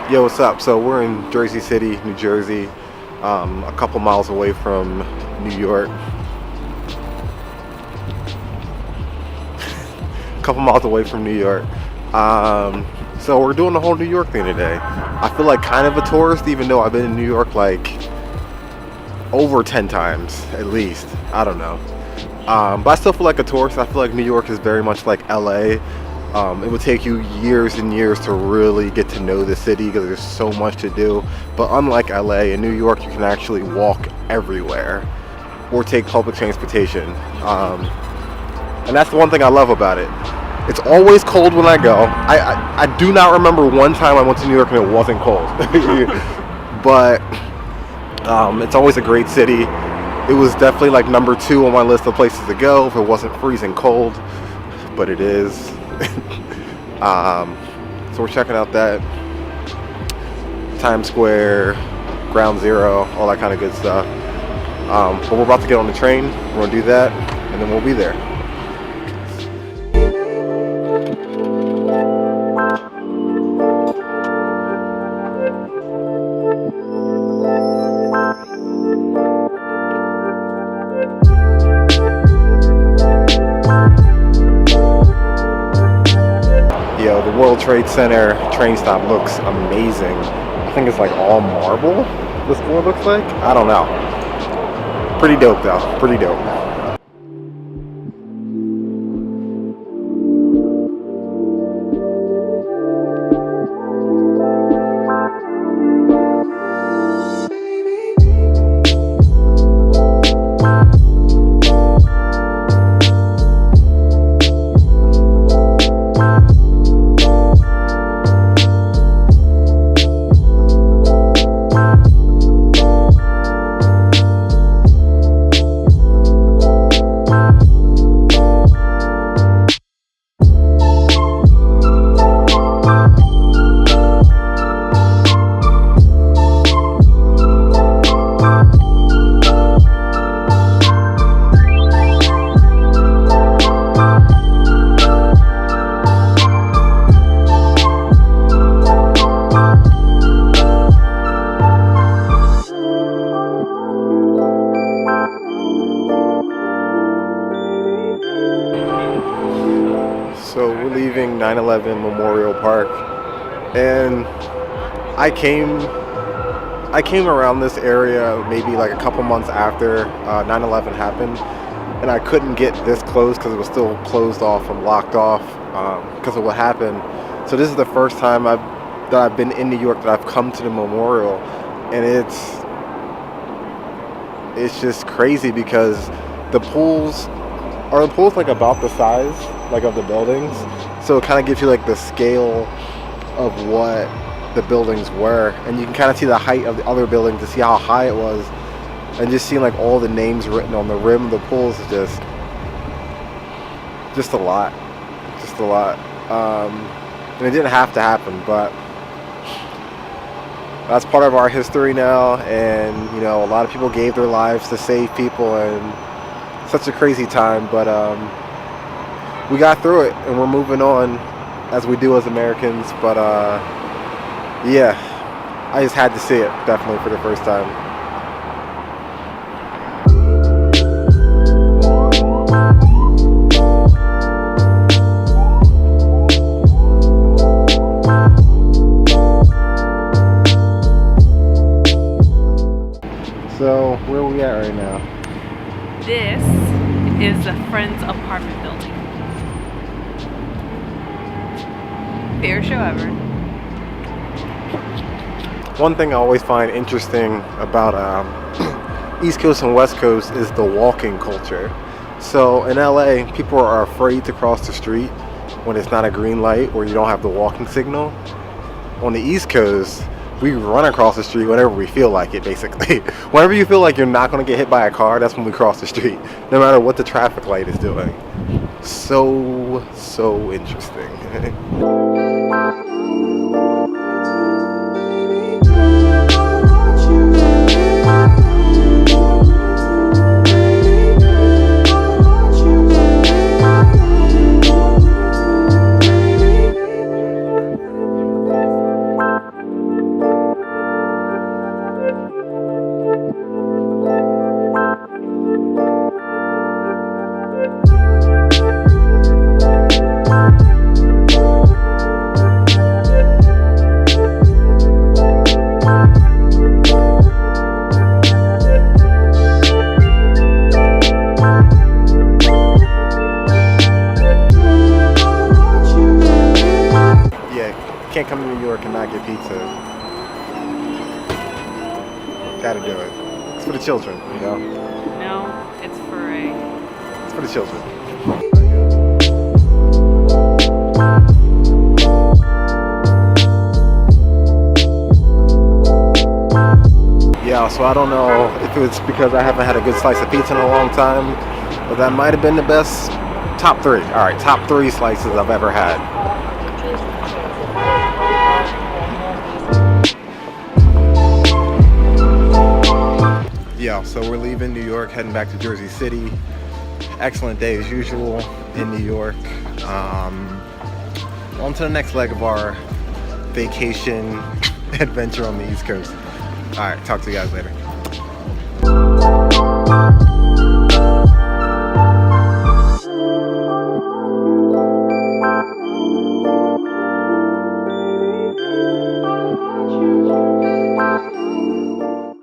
Yo, what's up? So we're in Jersey City, New Jersey, a couple miles away from New York. A couple miles away from New York. So we're doing the whole New York thing today. I feel like kind of a tourist, even though I've been in New York like over 10 times at least. I don't know. But I still feel like a tourist. I feel like New York is very much like LA. It would take you years and years to really get to know the city because there's so much to do. But unlike LA, in New York you can actually walk everywhere or take public transportation. And that's the one thing I love about it. It's always cold when I go. I do not remember one time I went to New York and it wasn't cold. But it's always a great city. It was definitely like number 2 on my list of places to go if it wasn't freezing cold, but it is. So we're checking out that Times Square, Ground Zero, all that kind of good stuff. But we're about to get on the train. We're gonna do that, and then we'll be there. Yo, the World Trade Center train stop looks amazing. I think it's like all marble, this floor looks like. I don't know. Pretty dope though, pretty dope. So we're leaving 9/11 Memorial Park, and I came around this area maybe like a couple months after 9/11 happened, and I couldn't get this close because it was still closed off and locked off because of what happened. So this is the first time that I've been in New York that I've come to the memorial, and it's just crazy because the pools like about the size like of the buildings, so it kind of gives you like the scale of what the buildings were, and you can kind of see the height of the other building to see how high it was, and just seeing like all the names written on the rim of the pools is just a lot, and it didn't have to happen, but that's part of our history now. And you know, a lot of people gave their lives to save people, and such a crazy time, but we got through it and we're moving on as we do as Americans. But yeah, I just had to see it definitely for the first time. So where are we at right now? This is a Friends apartment building. Fair show ever. One thing I always find interesting about East Coast and West Coast is the walking culture. So in LA, people are afraid to cross the street when it's not a green light or you don't have the walking signal. On the East Coast, we run across the street whenever we feel like it, basically. Whenever you feel like you're not going to get hit by a car, that's when we cross the street, no matter what the traffic light is doing. So interesting. for the children, you know? No, it's It's for the children. Yeah, so I don't know if it's because I haven't had a good slice of pizza in a long time, but that might have been the best. Top 3. All right, top 3 slices I've ever had. Yeah, so we're leaving New York, heading back to Jersey City. Excellent day as usual in New York. On to the next leg of our vacation adventure on the East Coast. All right, talk to you guys later.